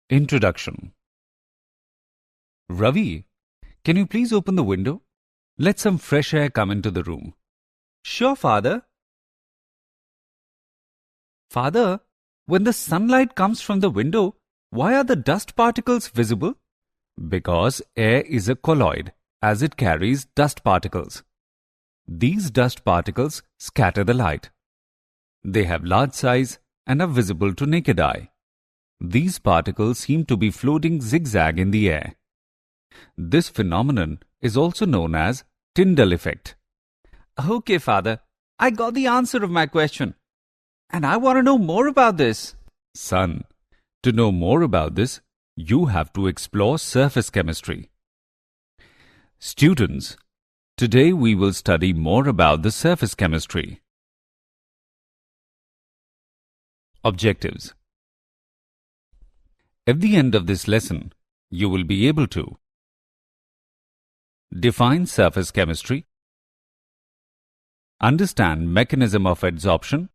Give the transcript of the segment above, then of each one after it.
Introduction. Ravi, can you please open the window? Let some fresh air come into the room. Sure, Father. Father, when the sunlight comes from the window, why are the dust particles visible? Because air is a colloid, as it carries dust particles. These dust particles scatter the light. They have large size and are visible to naked eye. These particles seem to be floating zigzag in the air. This phenomenon is also known as Tyndall effect. Okay, Father. I got the answer of my question. And I want to know more about this. Son, to know more about this, you have to explore surface chemistry. Students, today we will study more about the surface chemistry. Objectives. At the end of this lesson, you will be able to define surface chemistry, understand mechanism of adsorption,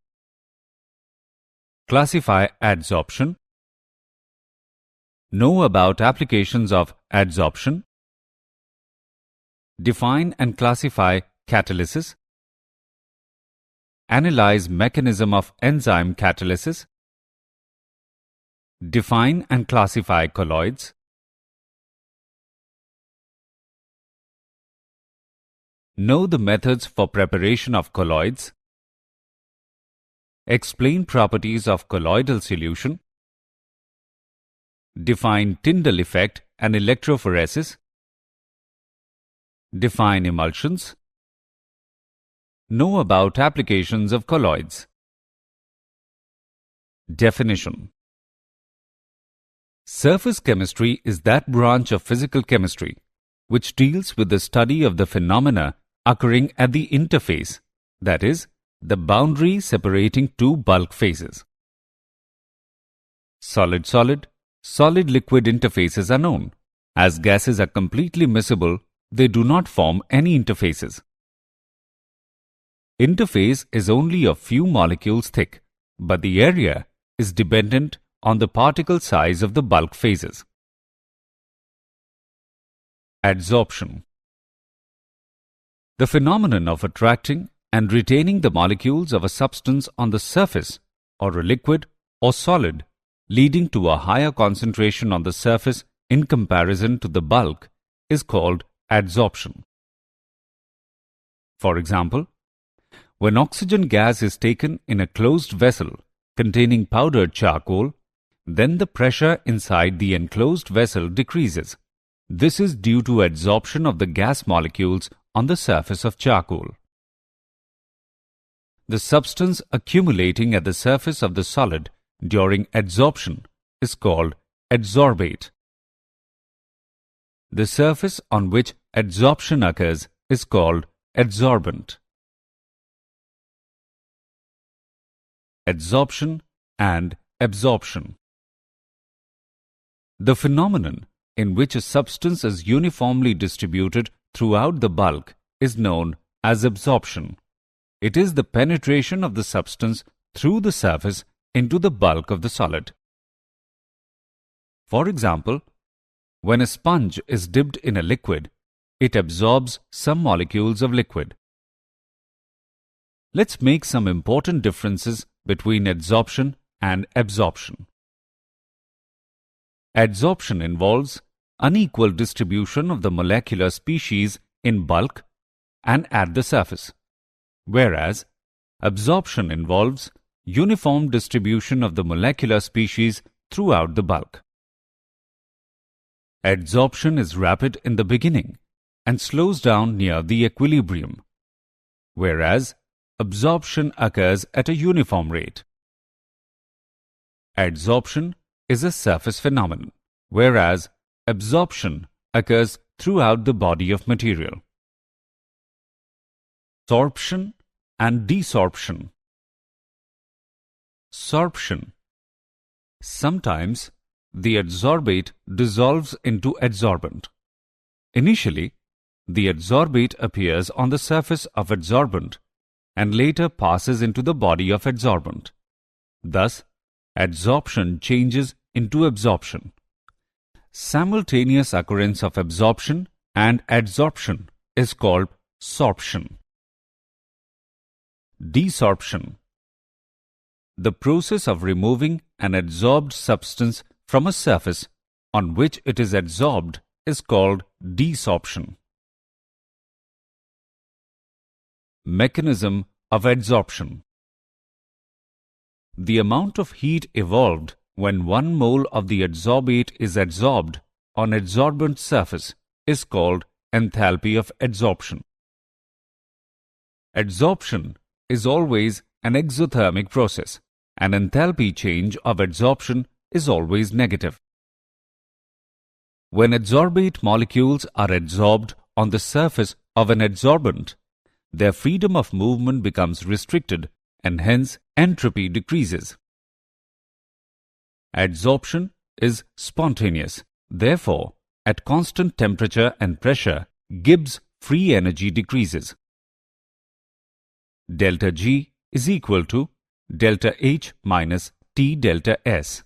classify adsorption, know about applications of adsorption, define and classify catalysis, analyze mechanism of enzyme catalysis, define and classify colloids, know the methods for preparation of colloids, explain properties of colloidal solution, define Tyndall effect and electrophoresis, define emulsions, know about applications of colloids. Definition. Surface chemistry is that branch of physical chemistry which deals with the study of the phenomena occurring at the interface, that is, the boundary separating two bulk phases. Solid-solid, solid-liquid interfaces are known. As gases are completely miscible, they do not form any interfaces. Interface is only a few molecules thick, but the area is dependent on the particle size of the bulk phases. Adsorption. The phenomenon of attracting and retaining the molecules of a substance on the surface, or a liquid or solid, leading to a higher concentration on the surface in comparison to the bulk, is called adsorption. For example, when oxygen gas is taken in a closed vessel containing powdered charcoal, then the pressure inside the enclosed vessel decreases. This is due to adsorption of the gas molecules on the surface of charcoal. The substance accumulating at the surface of the solid during adsorption is called adsorbate. The surface on which adsorption occurs is called adsorbent. Adsorption and absorption. The phenomenon in which a substance is uniformly distributed throughout the bulk is known as absorption. It is the penetration of the substance through the surface into the bulk of the solid. For example, when a sponge is dipped in a liquid, it absorbs some molecules of liquid. Let's make some important differences between adsorption and absorption. Adsorption involves unequal distribution of the molecular species in bulk and at the surface, whereas absorption involves uniform distribution of the molecular species throughout the bulk. Adsorption is rapid in the beginning and slows down near the equilibrium, whereas absorption occurs at a uniform rate. Adsorption is a surface phenomenon, whereas absorption occurs throughout the body of material. Sorption and desorption. Sorption. Sometimes the adsorbate dissolves into adsorbent. Initially, the adsorbate appears on the surface of adsorbent and later passes into the body of adsorbent. Thus, adsorption changes into absorption. Simultaneous occurrence of absorption and adsorption is called sorption. Desorption. The process of removing an adsorbed substance from a surface on which it is adsorbed is called desorption. Mechanism of adsorption. The amount of heat evolved when 1 mole of the adsorbate is adsorbed on adsorbent surface is called enthalpy of adsorption. Adsorption is always an exothermic process, and enthalpy change of adsorption is always negative. When adsorbate molecules are adsorbed on the surface of an adsorbent, their freedom of movement becomes restricted and hence entropy decreases. Adsorption is spontaneous. Therefore, at constant temperature and pressure, Gibbs free energy decreases. Delta G is equal to delta H minus T delta S.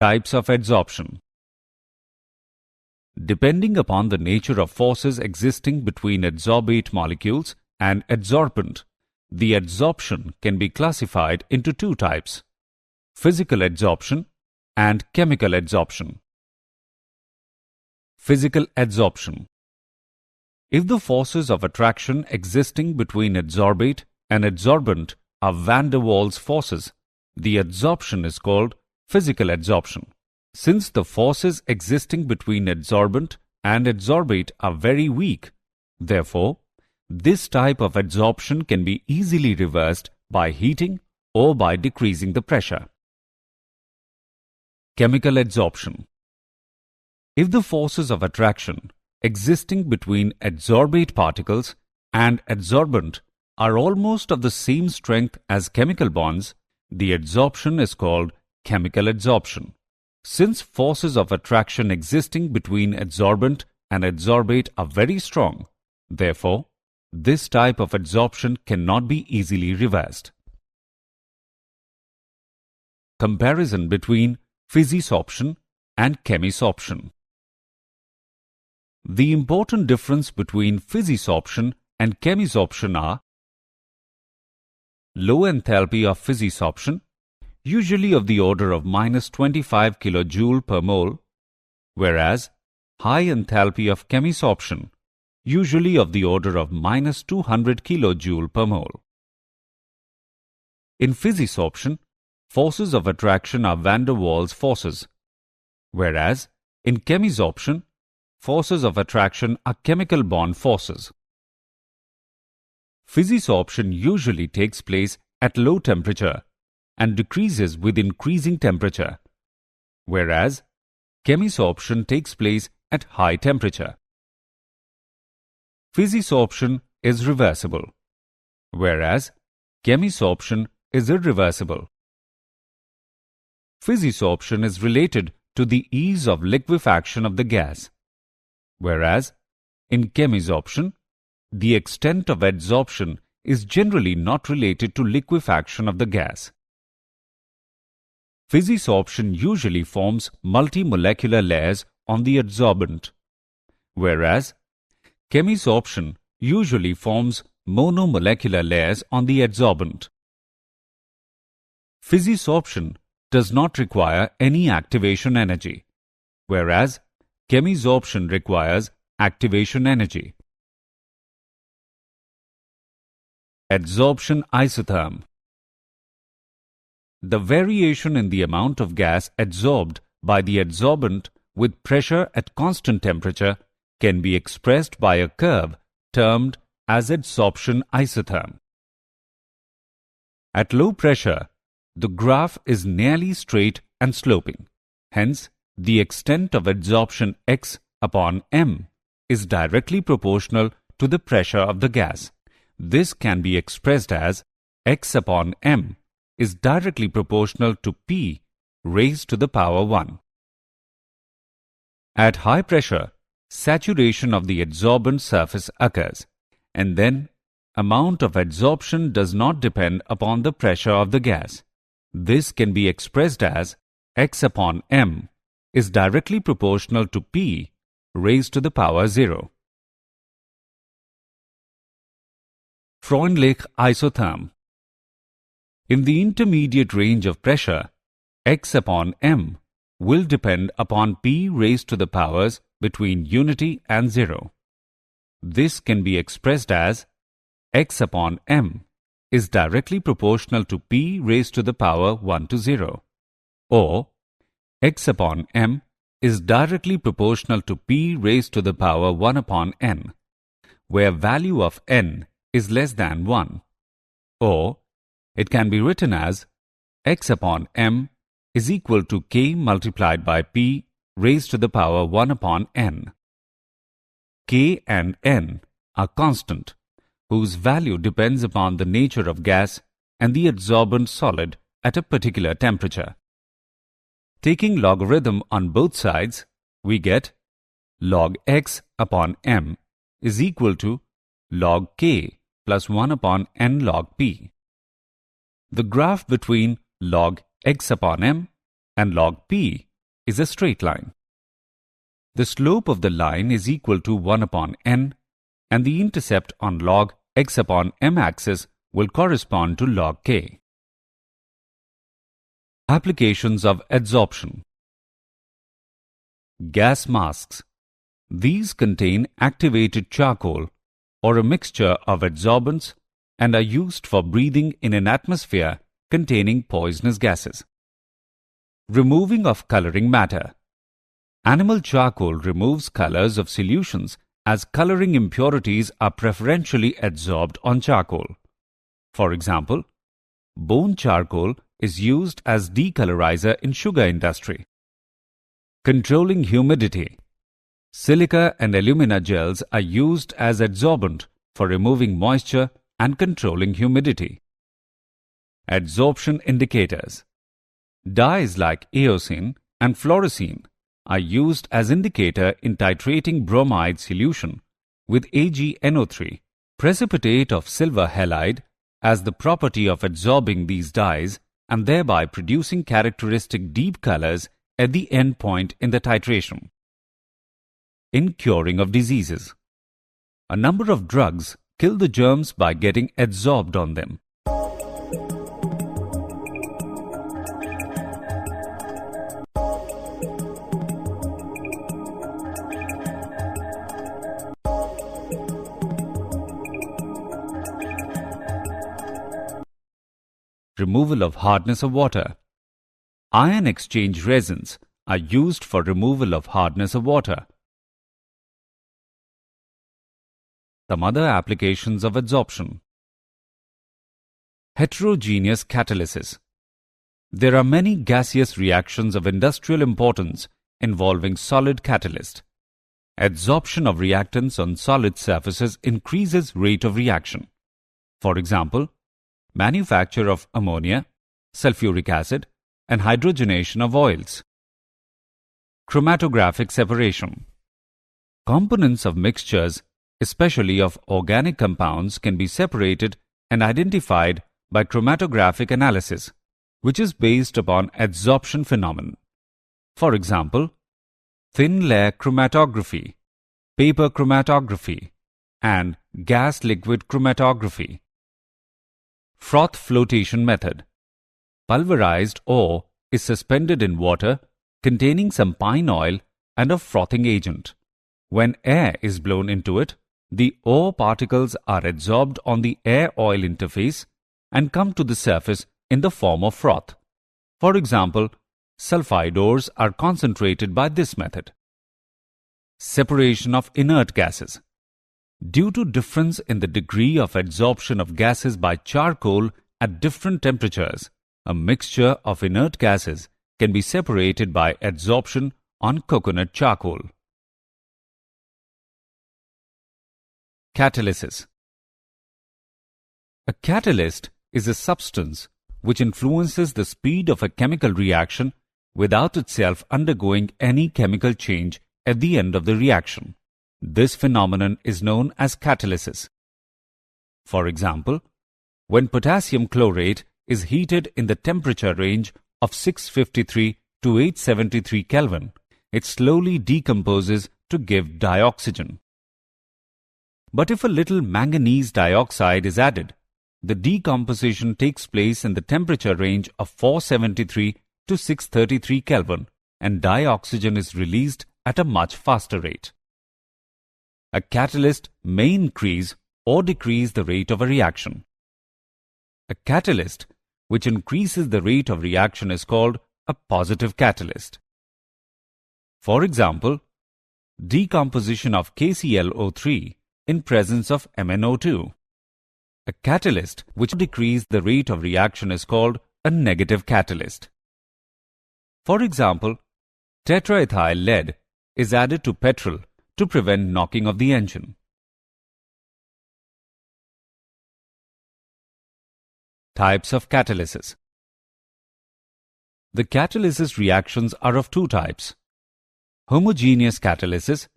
Types of adsorption. Depending upon the nature of forces existing between adsorbate molecules and adsorbent, the adsorption can be classified into 2 types: physical adsorption and chemical adsorption. Physical adsorption. If the forces of attraction existing between adsorbate and adsorbent are van der Waals forces, the adsorption is called physical adsorption. Since the forces existing between adsorbent and adsorbate are very weak, therefore, this type of adsorption can be easily reversed by heating or by decreasing the pressure. Chemical adsorption. If the forces of attraction existing between adsorbate particles and adsorbent are almost of the same strength as chemical bonds, the adsorption is called chemical adsorption. Since forces of attraction existing between adsorbent and adsorbate are very strong, therefore, this type of adsorption cannot be easily reversed. Comparison between physisorption and chemisorption. The important difference between physisorption and chemisorption are: low enthalpy of physisorption, usually of the order of minus 25 kJ per mole, whereas high enthalpy of chemisorption, usually of the order of minus 200 kJ per mole. In physisorption, forces of attraction are van der Waals forces, whereas in chemisorption, forces of attraction are chemical bond forces. Physisorption usually takes place at low temperature and decreases with increasing temperature, whereas chemisorption takes place at high temperature. Physisorption is reversible, whereas chemisorption is irreversible. Physisorption is related to the ease of liquefaction of the gas, whereas in chemisorption, the extent of adsorption is generally not related to liquefaction of the gas. Physisorption usually forms multimolecular layers on the adsorbent, whereas chemisorption usually forms monomolecular layers on the adsorbent. Physisorption does not require any activation energy, whereas chemisorption requires activation energy. Adsorption isotherm. The variation in the amount of gas adsorbed by the adsorbent with pressure at constant temperature can be expressed by a curve termed as adsorption isotherm. At low pressure, the graph is nearly straight and sloping. Hence, the extent of adsorption x upon m is directly proportional to the pressure of the gas. This can be expressed as x upon m is directly proportional to P raised to the power 1. At high pressure, saturation of the adsorbent surface occurs. and then amount of adsorption does not depend upon the pressure of the gas. This can be expressed as x upon m is directly proportional to P raised to the power 0. Freundlich isotherm. In the intermediate range of pressure, x upon m will depend upon P raised to the powers between unity and 0. This can be expressed as x upon m is directly proportional to P raised to the power 1 to 0, or x upon m is directly proportional to P raised to the power 1 upon n, where value of n is less than 1, or it can be written as x upon m is equal to k multiplied by P raised to the power 1 upon n. K and n are constant, whose value depends upon the nature of gas and the adsorbent solid at a particular temperature. Taking logarithm on both sides, we get log x upon m is equal to log k plus 1 upon n log P. The graph between log x upon m and log P is a straight line. The slope of the line is equal to 1 upon n, and the intercept on log x upon m axis will correspond to log k. Applications of adsorption. Gas masks. These contain activated charcoal or a mixture of adsorbents and are used for breathing in an atmosphere containing poisonous gases. Removing of coloring matter. Animal charcoal removes colors of solutions as coloring impurities are preferentially adsorbed on charcoal. For example, bone charcoal is used as decolorizer in sugar industry. Controlling humidity. Silica and alumina gels are used as adsorbent for removing moisture and controlling humidity. Adsorption indicators. Dyes like eosine and fluorescein are used as indicator in titrating bromide solution with AgNO3, precipitate of silver halide, as the property of adsorbing these dyes and thereby producing characteristic deep colors at the end point in the titration. In curing of diseases. A number of drugs kill the germs by getting adsorbed on them. Removal of hardness of water. Ion exchange resins are used for removal of hardness of water. Some other applications of adsorption. Heterogeneous catalysis. There are many gaseous reactions of industrial importance involving solid catalyst. Adsorption of reactants on solid surfaces increases rate of reaction. For example, manufacture of ammonia, sulfuric acid, and hydrogenation of oils. Chromatographic separation. Components of mixtures, especially of organic compounds, can be separated and identified by chromatographic analysis, which is based upon adsorption phenomenon. For example, thin layer chromatography, paper chromatography, and gas-liquid chromatography. Froth flotation method. Pulverized ore is suspended in water containing some pine oil and a frothing agent. When air is blown into it, the ore particles are adsorbed on the air-oil interface and come to the surface in the form of froth. For example, sulfide ores are concentrated by this method. Separation of inert gases. Due to difference in the degree of adsorption of gases by charcoal at different temperatures, a mixture of inert gases can be separated by adsorption on coconut charcoal. Catalysis. A catalyst is a substance which influences the speed of a chemical reaction without itself undergoing any chemical change at the end of the reaction. This phenomenon is known as catalysis. For example, when potassium chlorate is heated in the temperature range of 653 to 873 Kelvin, it slowly decomposes to give dioxygen. But if a little manganese dioxide is added, the decomposition takes place in the temperature range of 473 to 633 Kelvin and dioxygen is released at a much faster rate. A catalyst may increase or decrease the rate of a reaction. A catalyst which increases the rate of reaction is called a positive catalyst. For example, decomposition of KClO3 in presence of MnO2. A catalyst which decreases the rate of reaction is called a negative catalyst. For example, tetraethyl lead is added to petrol to prevent knocking of the engine. Types of catalysis. The catalysis reactions are of two types: homogeneous catalysis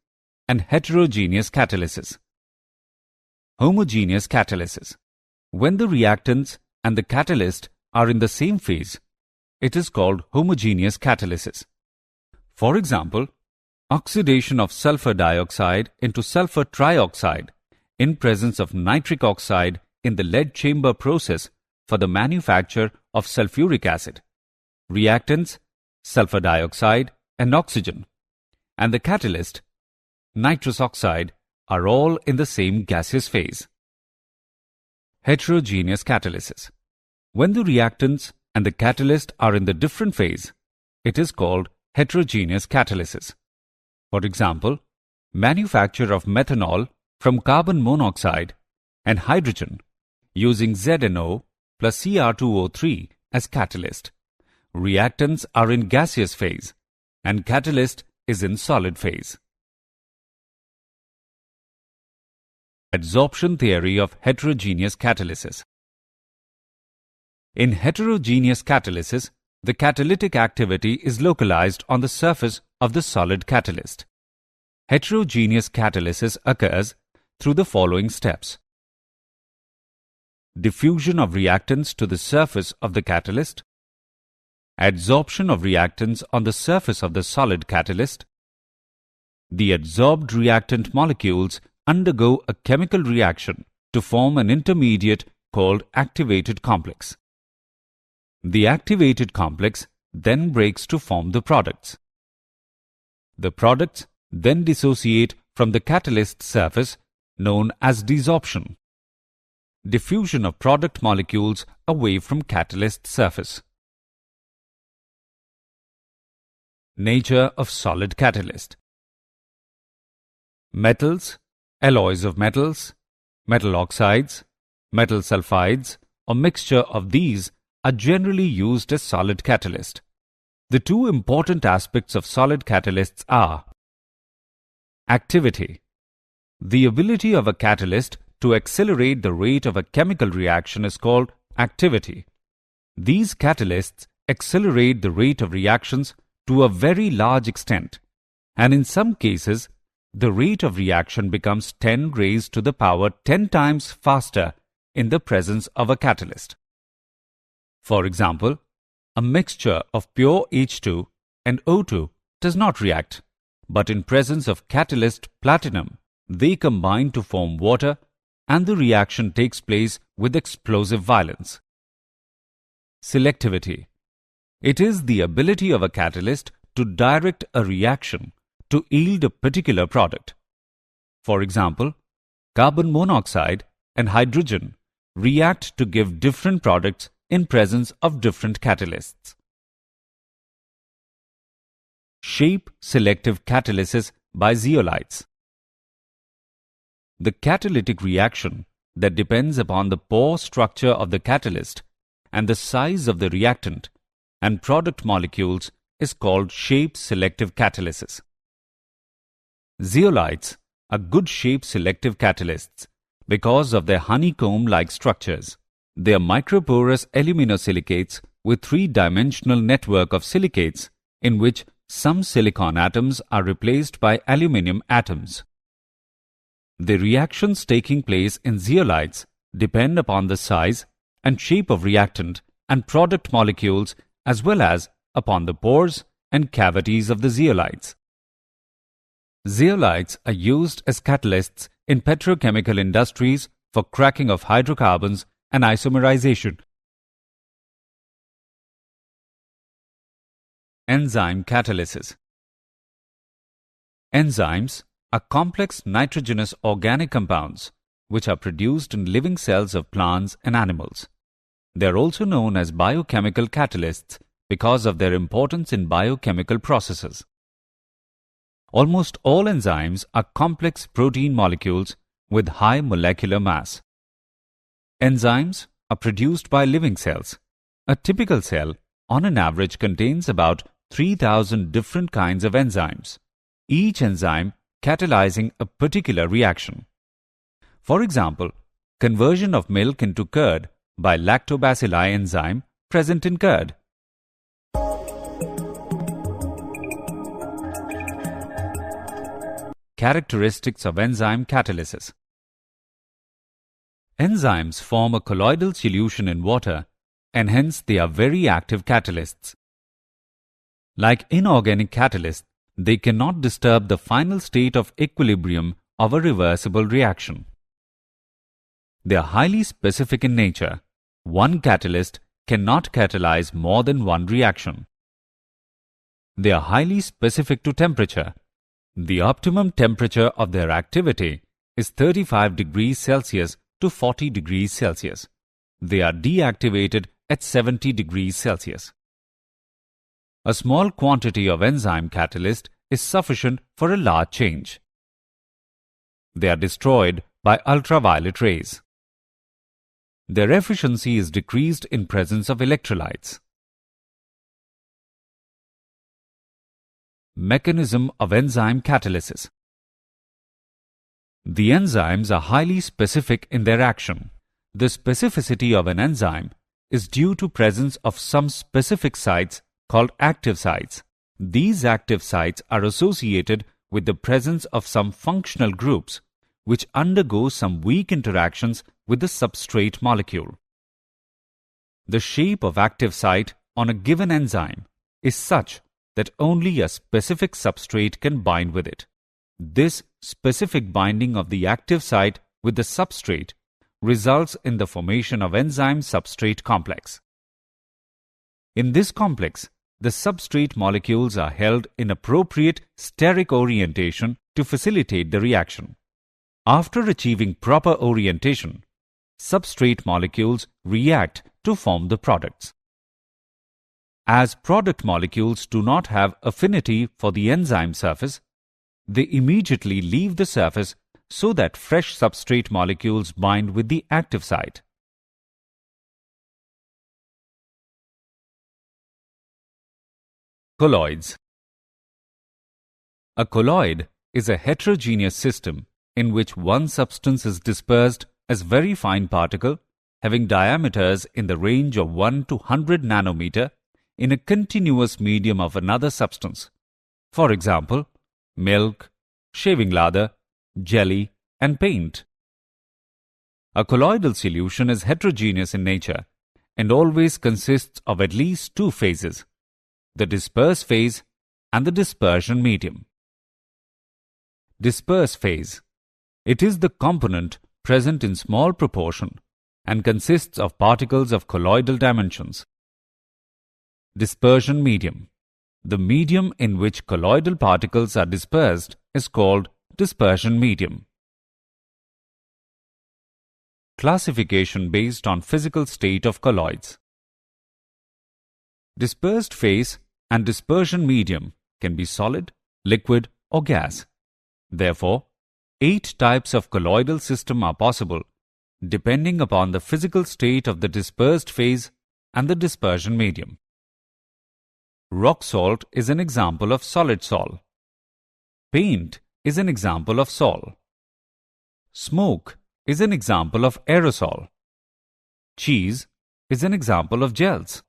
and heterogeneous catalysis. Homogeneous catalysis. When the reactants and the catalyst are in the same phase, it is called homogeneous catalysis. For example, oxidation of sulfur dioxide into sulfur trioxide in presence of nitric oxide in the lead chamber process for the manufacture of sulfuric acid. Reactants, sulfur dioxide and oxygen, and the catalyst, nitrous oxide, are all in the same gaseous phase. Heterogeneous catalysis. When the reactants and the catalyst are in the different phase, it is called heterogeneous catalysis. For example, manufacture of methanol from carbon monoxide and hydrogen using ZNO plus Cr2O3 as catalyst. Reactants are in gaseous phase and catalyst is in solid phase. Adsorption theory of heterogeneous catalysis. In heterogeneous catalysis, the catalytic activity is localized on the surface of the solid catalyst. Heterogeneous catalysis occurs through the following steps: diffusion of reactants to the surface of the catalyst, adsorption of reactants on the surface of the solid catalyst. The adsorbed reactant molecules undergo a chemical reaction to form an intermediate called activated complex. The activated complex then breaks to form the products. The products then dissociate from the catalyst surface, known as desorption. Diffusion of product molecules away from catalyst surface. Nature of solid catalyst. Metals, alloys of metals, metal oxides, metal sulfides, or mixture of these are generally used as solid catalyst. The two important aspects of solid catalysts are activity. The ability of a catalyst to accelerate the rate of a chemical reaction is called activity. These catalysts accelerate the rate of reactions to a very large extent, and in some cases, the rate of reaction becomes 10 raised to the power 10 times faster in the presence of a catalyst. For example, a mixture of pure H2 and O2 does not react, but in presence of catalyst platinum, they combine to form water and the reaction takes place with explosive violence. Selectivity. It is the ability of a catalyst to direct a reaction to yield a particular product. For example, carbon monoxide and hydrogen react to give different products in presence of different catalysts. Shape-selective catalysis by zeolites. The catalytic reaction that depends upon the pore structure of the catalyst and the size of the reactant and product molecules is called shape-selective catalysis. Zeolites are good shape-selective catalysts because of their honeycomb-like structures. They are microporous aluminosilicates with three-dimensional network of silicates in which some silicon atoms are replaced by aluminium atoms. The reactions taking place in zeolites depend upon the size and shape of reactant and product molecules as well as upon the pores and cavities of the zeolites. Zeolites are used as catalysts in petrochemical industries for cracking of hydrocarbons and isomerization. Enzyme catalysis. Enzymes are complex nitrogenous organic compounds which are produced in living cells of plants and animals. They are also known as biochemical catalysts because of their importance in biochemical processes. Almost all enzymes are complex protein molecules with high molecular mass. Enzymes are produced by living cells. A typical cell, on an average, contains about 3,000 different kinds of enzymes, each enzyme catalyzing a particular reaction. For example, conversion of milk into curd by lactobacilli enzyme present in curd. Characteristics of enzyme catalysis. Enzymes form a colloidal solution in water and hence they are very active catalysts. Like inorganic catalysts, they cannot disturb the final state of equilibrium of a reversible reaction. They are highly specific in nature. One catalyst cannot catalyze more than one reaction. They are highly specific to temperature. The optimum temperature of their activity is 35 degrees Celsius to 40 degrees Celsius. They are deactivated at 70 degrees Celsius. A small quantity of enzyme catalyst is sufficient for a large change. They are destroyed by ultraviolet rays. Their efficiency is decreased in presence of electrolytes. Mechanism of enzyme catalysis. The enzymes are highly specific in their action. The specificity of an enzyme is due to presence of some specific sites called active sites. These active sites are associated with the presence of some functional groups which undergo some weak interactions with the substrate molecule. The shape of active site on a given enzyme is such that only a specific substrate can bind with it. This specific binding of the active site with the substrate results in the formation of enzyme-substrate complex. In this complex, the substrate molecules are held in appropriate steric orientation to facilitate the reaction. After achieving proper orientation, substrate molecules react to form the products. As product molecules do not have affinity for the enzyme surface, they immediately leave the surface so that fresh substrate molecules bind with the active site. Colloids. A colloid is a heterogeneous system in which one substance is dispersed as very fine particle having diameters in the range of 1 to 100 nanometer in a continuous medium of another substance. For example, milk, shaving lather, jelly, and paint. A colloidal solution is heterogeneous in nature and always consists of at least two phases, the disperse phase and the dispersion medium. Disperse phase. It is the component present in small proportion and consists of particles of colloidal dimensions. Dispersion medium. The medium in which colloidal particles are dispersed is called dispersion medium. Classification based on physical state of colloids. Dispersed phase and dispersion medium can be solid, liquid, or gas. Therefore, 8 types of colloidal system are possible depending upon the physical state of the dispersed phase and the dispersion medium. Rock salt is an example of solid sol. Paint is an example of sol. Smoke is an example of aerosol. Cheese is an example of gels.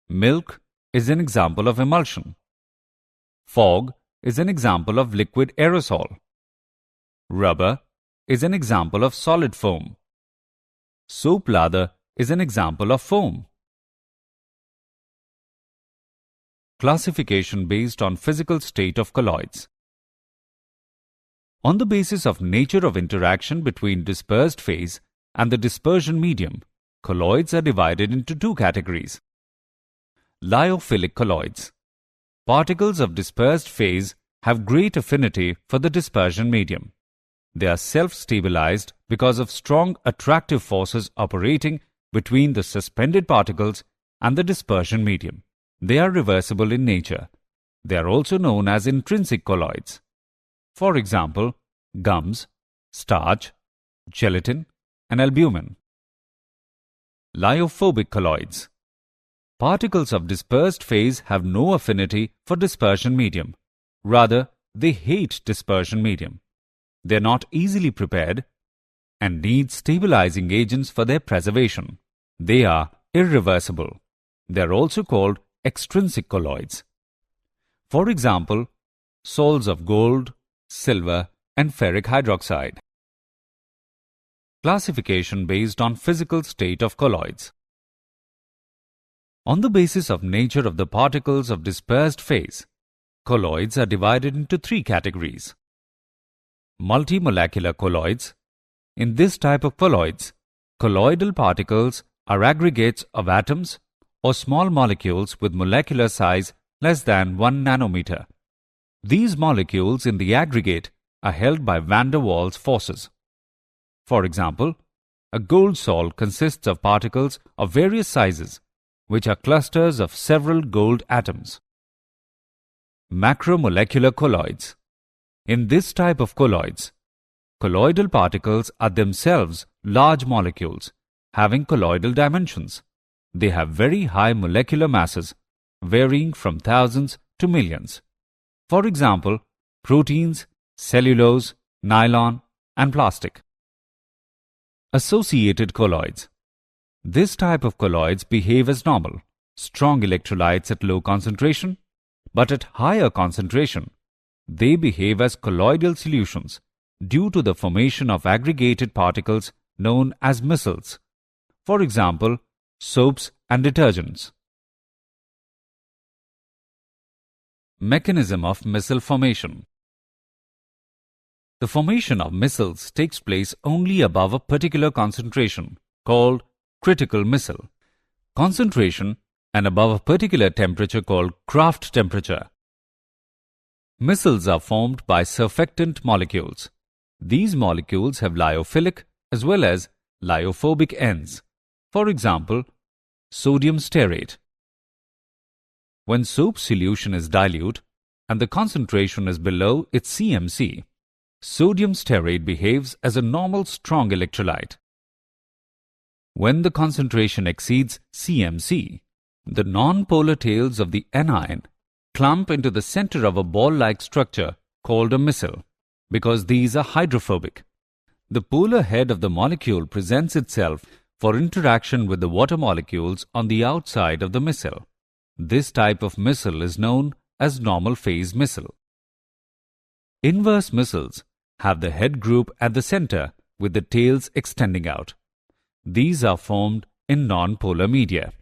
Milk is an example of emulsion. Fog is an example of liquid aerosol. Rubber is an example of solid foam. Soap lather is an example of foam. Classification based on physical state of colloids. On the basis of nature of interaction between dispersed phase and the dispersion medium, colloids are divided into two categories. Lyophilic colloids. Particles of dispersed phase have great affinity for the dispersion medium. They are self-stabilized because of strong attractive forces operating between the suspended particles and the dispersion medium. They are reversible in nature. They are also known as intrinsic colloids. For example, gums, starch, gelatin, and albumin. Lyophobic colloids. Particles of dispersed phase have no affinity for dispersion medium. Rather, they hate dispersion medium. They are not easily prepared and need stabilizing agents for their preservation. They are irreversible. They are also called extrinsic colloids. For example, salts of gold, silver, and ferric hydroxide. Classification based on physical state of colloids. On the basis of nature of the particles of dispersed phase, colloids are divided into three categories. Multimolecular colloids. In this type of colloids, colloidal particles are aggregates of atoms or small molecules with molecular size less than 1 nanometer. These molecules in the aggregate are held by van der Waals forces. For example, a gold salt consists of particles of various sizes, which are clusters of several gold atoms. Macromolecular colloids. In this type of colloids, colloidal particles are themselves large molecules having colloidal dimensions. They have very high molecular masses, varying from thousands to millions. For example, proteins, cellulose, nylon, and plastic. Associated colloids. This type of colloids behave as normal, strong electrolytes at low concentration, but at higher concentration, they behave as colloidal solutions due to the formation of aggregated particles known as micelles. For example, soaps and detergents. Mechanism of micelle formation. The formation of micelles takes place only above a particular concentration, called critical micelle concentration, and above a particular temperature called Kraft temperature. Micelles are formed by surfactant molecules. These molecules have lyophilic as well as lyophobic ends. For example, sodium stearate. When soap solution is dilute and the concentration is below its CMC, sodium stearate behaves as a normal strong electrolyte. When the concentration exceeds CMC, the non-polar tails of the anion clump into the center of a ball-like structure called a micelle because these are hydrophobic. The polar head of the molecule presents itself for interaction with the water molecules on the outside of the micelle. This type of micelle is known as normal phase micelle. Inverse micelles have the head group at the center with the tails extending out. These are formed in non-polar media.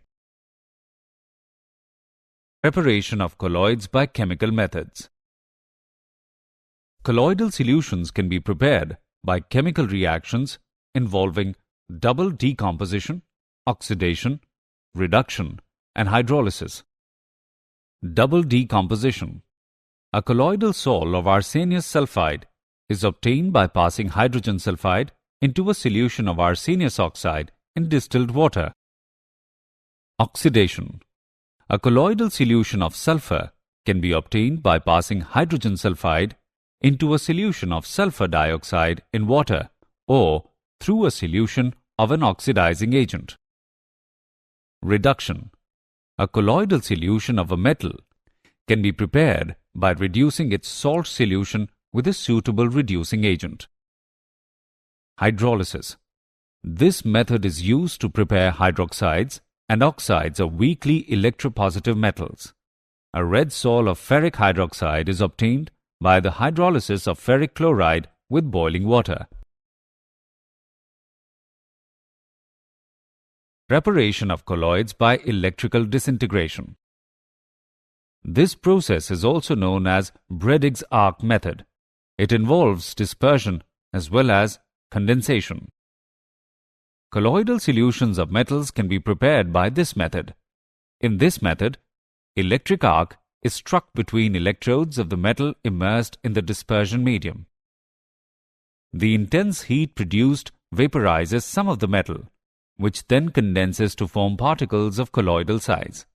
Preparation of colloids by chemical methods. Colloidal solutions can be prepared by chemical reactions involving double decomposition, oxidation, reduction, and hydrolysis. Double decomposition. A colloidal sol of arsenious sulfide is obtained by passing hydrogen sulfide into a solution of arsenious oxide in distilled water. Oxidation. A colloidal solution of sulfur can be obtained by passing hydrogen sulfide into a solution of sulfur dioxide in water or through a solution of an oxidizing agent. Reduction. A colloidal solution of a metal can be prepared by reducing its salt solution with a suitable reducing agent. Hydrolysis. This method is used to prepare hydroxides and oxides of weakly electropositive metals. A red sol of ferric hydroxide is obtained by the hydrolysis of ferric chloride with boiling water. Preparation of colloids by electrical disintegration. This process is also known as Bredig's arc method. It involves dispersion as well as condensation. Colloidal solutions of metals can be prepared by this method. In this method, electric arc is struck between electrodes of the metal immersed in the dispersion medium. The intense heat produced vaporizes some of the metal, which then condenses to form particles of colloidal size.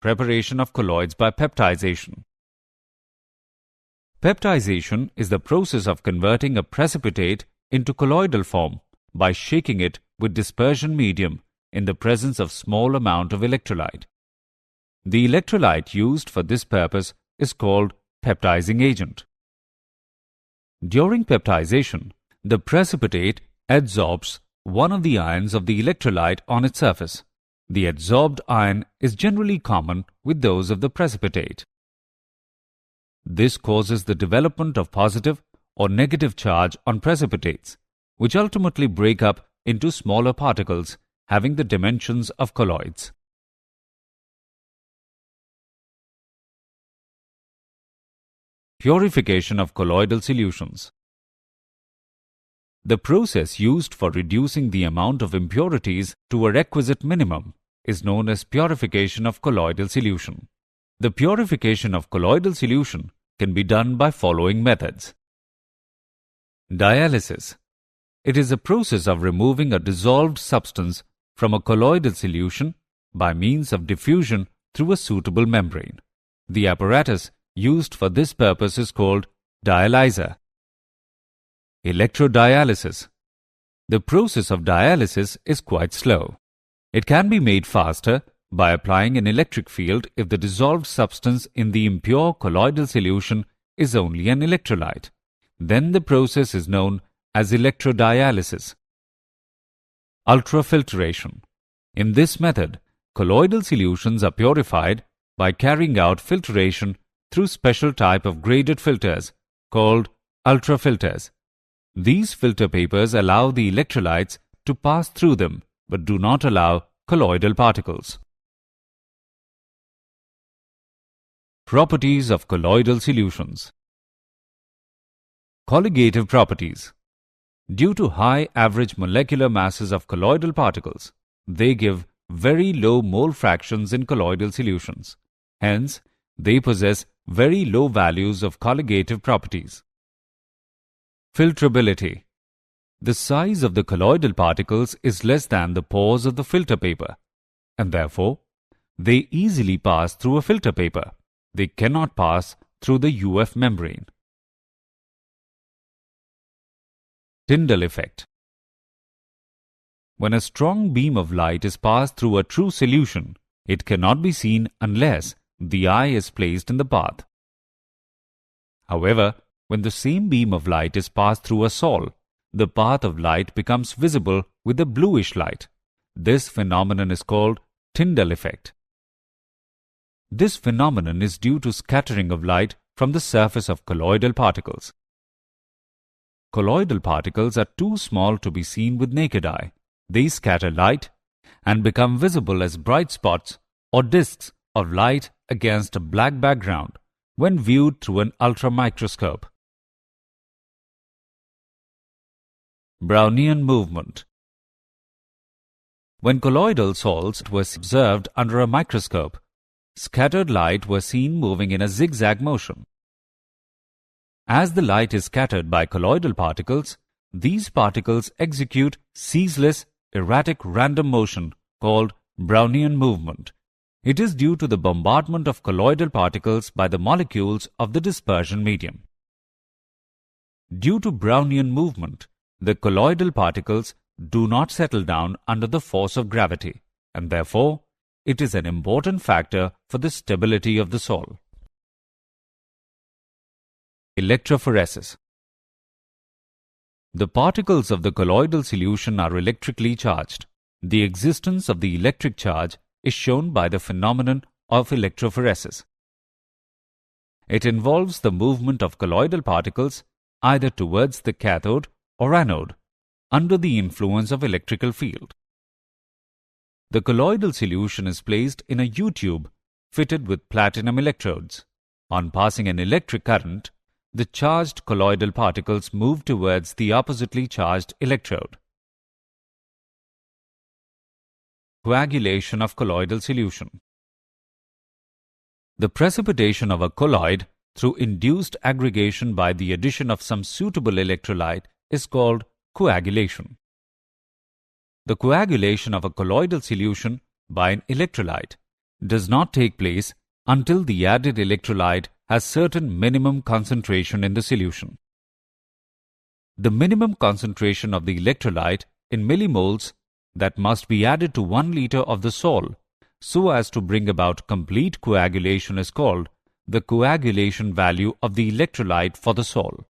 Preparation of colloids by peptization. Peptization is the process of converting a precipitate into colloidal form by shaking it with dispersion medium in the presence of small amount of electrolyte. The electrolyte used for this purpose is called peptizing agent. During peptization, the precipitate adsorbs one of the ions of the electrolyte on its surface. The adsorbed ion is generally common with those of the precipitate. This causes the development of positive or negative charge on precipitates, which ultimately break up into smaller particles having the dimensions of colloids. Purification of colloidal solutions. The process used for reducing the amount of impurities to a requisite minimum is known as purification of colloidal solution. The purification of colloidal solution can be done by following methods. Dialysis. It is a process of removing a dissolved substance from a colloidal solution by means of diffusion through a suitable membrane. The apparatus used for this purpose is called dialyzer. Electrodialysis. The process of dialysis is quite slow. It can be made faster by applying an electric field if the dissolved substance in the impure colloidal solution is only an electrolyte. Then the process is known as electrodialysis. Ultrafiltration. In this method, colloidal solutions are purified by carrying out filtration through special type of graded filters called ultrafilters. These filter papers allow the electrolytes to pass through them but do not allow colloidal particles. Properties of colloidal solutions. Colligative properties. Due to high average molecular masses of colloidal particles, they give very low mole fractions in colloidal solutions. Hence, they possess very low values of colligative properties. Filtrability. The size of the colloidal particles is less than the pores of the filter paper, and therefore, they easily pass through a filter paper. They cannot pass through the UF membrane. Tyndall effect. When a strong beam of light is passed through a true solution, it cannot be seen unless the eye is placed in the path. However, when the same beam of light is passed through a sol, the path of light becomes visible with a bluish light. This phenomenon is called Tyndall effect. This phenomenon is due to scattering of light from the surface of colloidal particles. Colloidal particles are too small to be seen with naked eye. They scatter light and become visible as bright spots or disks of light against a black background when viewed through an ultramicroscope. Brownian movement. When colloidal salts were observed under a microscope, scattered light was seen moving in a zigzag motion. As the light is scattered by colloidal particles, these particles execute ceaseless, erratic random motion called Brownian movement. It is due to the bombardment of colloidal particles by the molecules of the dispersion medium. Due to Brownian movement, the colloidal particles do not settle down under the force of gravity, and therefore, it is an important factor for the stability of the sol. Electrophoresis. The particles of the colloidal solution are electrically charged. The existence of the electric charge is shown by the phenomenon of electrophoresis. It involves the movement of colloidal particles either towards the cathode or anode. under the influence of electrical field. The colloidal solution is placed in a U-tube fitted with platinum electrodes. On passing an electric current, the charged colloidal particles move towards the oppositely charged electrode. Coagulation of colloidal solution. The precipitation of a colloid through induced aggregation by the addition of some suitable electrolyte is called coagulation. The coagulation of a colloidal solution by an electrolyte does not take place until the added electrolyte has certain minimum concentration in the solution. The minimum concentration of the electrolyte in millimoles that must be added to 1 liter of the sol so as to bring about complete coagulation is called the coagulation value of the electrolyte for the sol.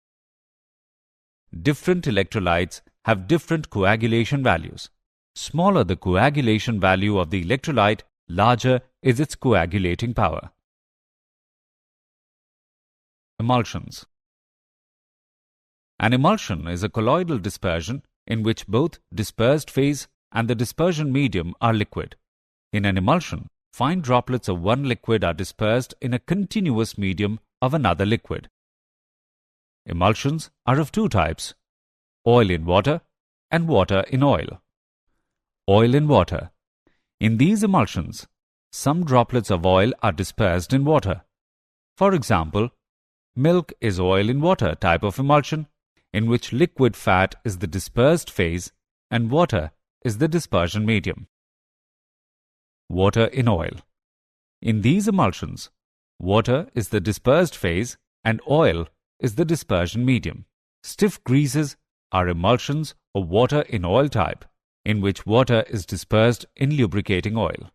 Different electrolytes have different coagulation values. Smaller the coagulation value of the electrolyte, larger is its coagulating power. Emulsions. An emulsion is a colloidal dispersion in which both dispersed phase and the dispersion medium are liquid. In an emulsion, fine droplets of one liquid are dispersed in a continuous medium of another liquid. Emulsions are of two types: oil in water and water in oil. Oil in water. In these emulsions, some droplets of oil are dispersed in water. For example, milk is oil in water type of emulsion, in which liquid fat is the dispersed phase and water is the dispersion medium. Water in oil. In these emulsions, water is the dispersed phase and oil is the dispersion medium. Stiff greases are emulsions of water in oil type, in which water is dispersed in lubricating oil.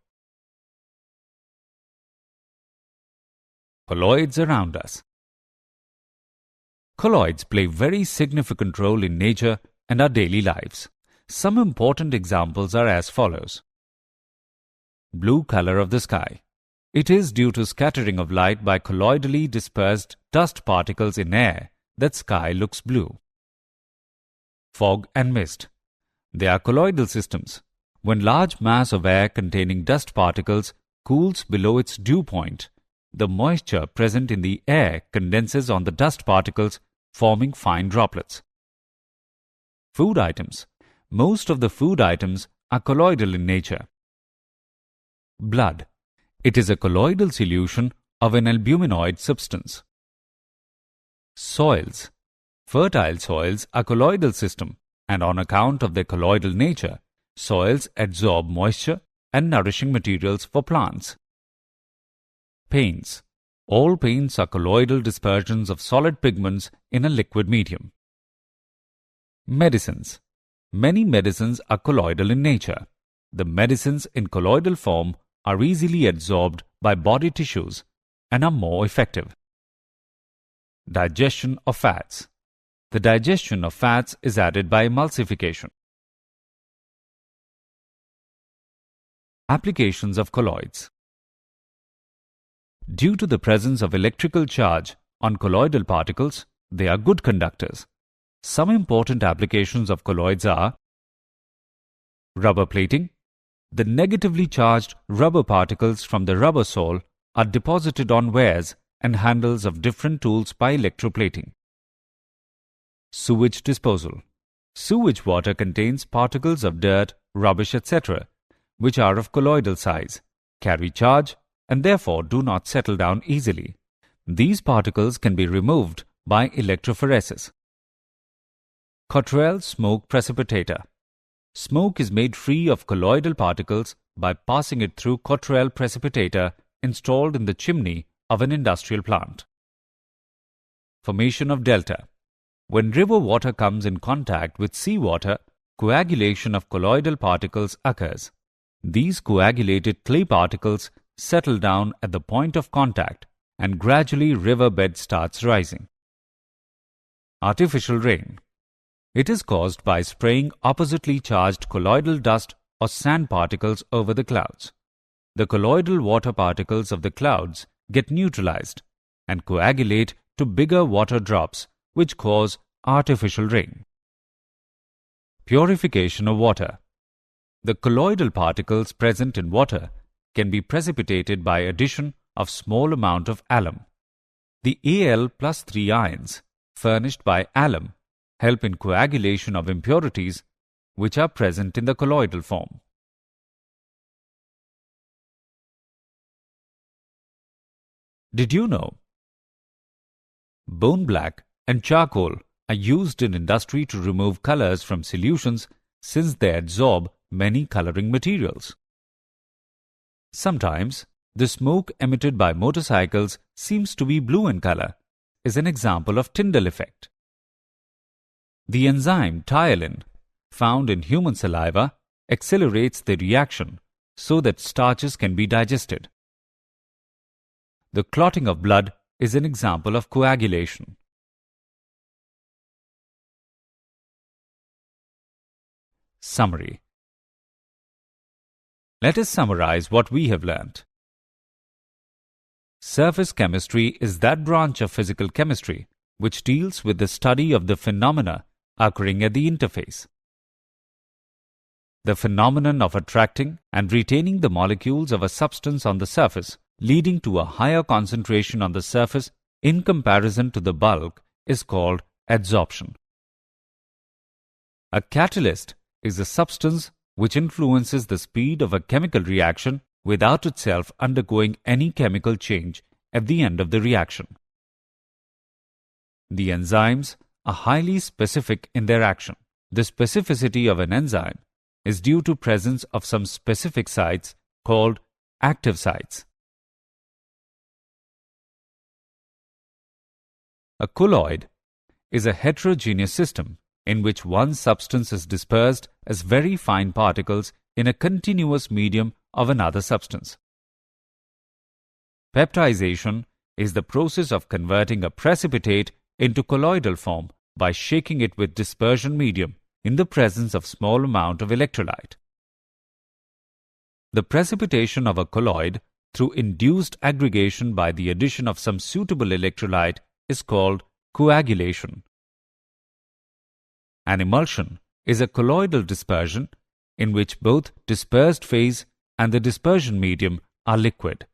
Colloids around us. Colloids play very significant role in nature and our daily lives. Some important examples are as follows. Blue color of the sky. It is due to scattering of light by colloidally dispersed dust particles in air that sky looks blue. Fog and mist. They are colloidal systems. When large mass of air containing dust particles cools below its dew point, the moisture present in the air condenses on the dust particles, forming fine droplets. Food items. Most of the food items are colloidal in nature. Blood. It is a colloidal solution of an albuminoid substance. Soils. Fertile soils are colloidal system, and on account of their colloidal nature, soils absorb moisture and nourishing materials for plants. Paints. All paints are colloidal dispersions of solid pigments in a liquid medium. Medicines. Many medicines are colloidal in nature. The medicines in colloidal form are easily absorbed by body tissues and are more effective. Digestion of fats. The digestion of fats is added by emulsification. Applications of colloids. Due to the presence of electrical charge on colloidal particles, they are good conductors. Some important applications of colloids are rubber plating. The negatively charged rubber particles from the rubber sole are deposited on wares and handles of different tools by electroplating. Sewage disposal. Sewage water contains particles of dirt, rubbish, etc., which are of colloidal size, carry charge, and therefore do not settle down easily. These particles can be removed by electrophoresis. Cottrell smoke precipitator. Smoke is made free of colloidal particles by passing it through Cottrell precipitator installed in the chimney of an industrial plant. Formation of delta. When river water comes in contact with seawater, coagulation of colloidal particles occurs. These coagulated clay particles settle down at the point of contact and gradually river bed starts rising. Artificial rain. It is caused by spraying oppositely charged colloidal dust or sand particles over the clouds. The colloidal water particles of the clouds get neutralized and coagulate to bigger water drops which cause artificial rain. Purification of water. The colloidal particles present in water can be precipitated by addition of small amount of alum. The Al plus 3 ions furnished by alum help in coagulation of impurities which are present in the colloidal form. Did you know? Bone black and charcoal are used in industry to remove colors from solutions since they absorb many coloring materials. Sometimes, the smoke emitted by motorcycles seems to be blue in color, is an example of Tyndall effect. The enzyme ptyalin, found in human saliva, accelerates the reaction so that starches can be digested. The clotting of blood is an example of coagulation. Summary. Let us summarize what we have learnt. Surface chemistry is that branch of physical chemistry which deals with the study of the phenomena occurring at the interface. The phenomenon of attracting and retaining the molecules of a substance on the surface, leading to a higher concentration on the surface in comparison to the bulk, is called adsorption. A catalyst is a substance which influences the speed of a chemical reaction without itself undergoing any chemical change at the end of the reaction. The enzymes are highly specific in their action. The specificity of an enzyme is due to presence of some specific sites called active sites. A colloid is a heterogeneous system in which one substance is dispersed as very fine particles in a continuous medium of another substance. Peptidization is the process of converting a precipitate into colloidal form by shaking it with dispersion medium in the presence of small amount of electrolyte. The precipitation of a colloid through induced aggregation by the addition of some suitable electrolyte is called coagulation. An emulsion is a colloidal dispersion in which both dispersed phase and the dispersion medium are liquid.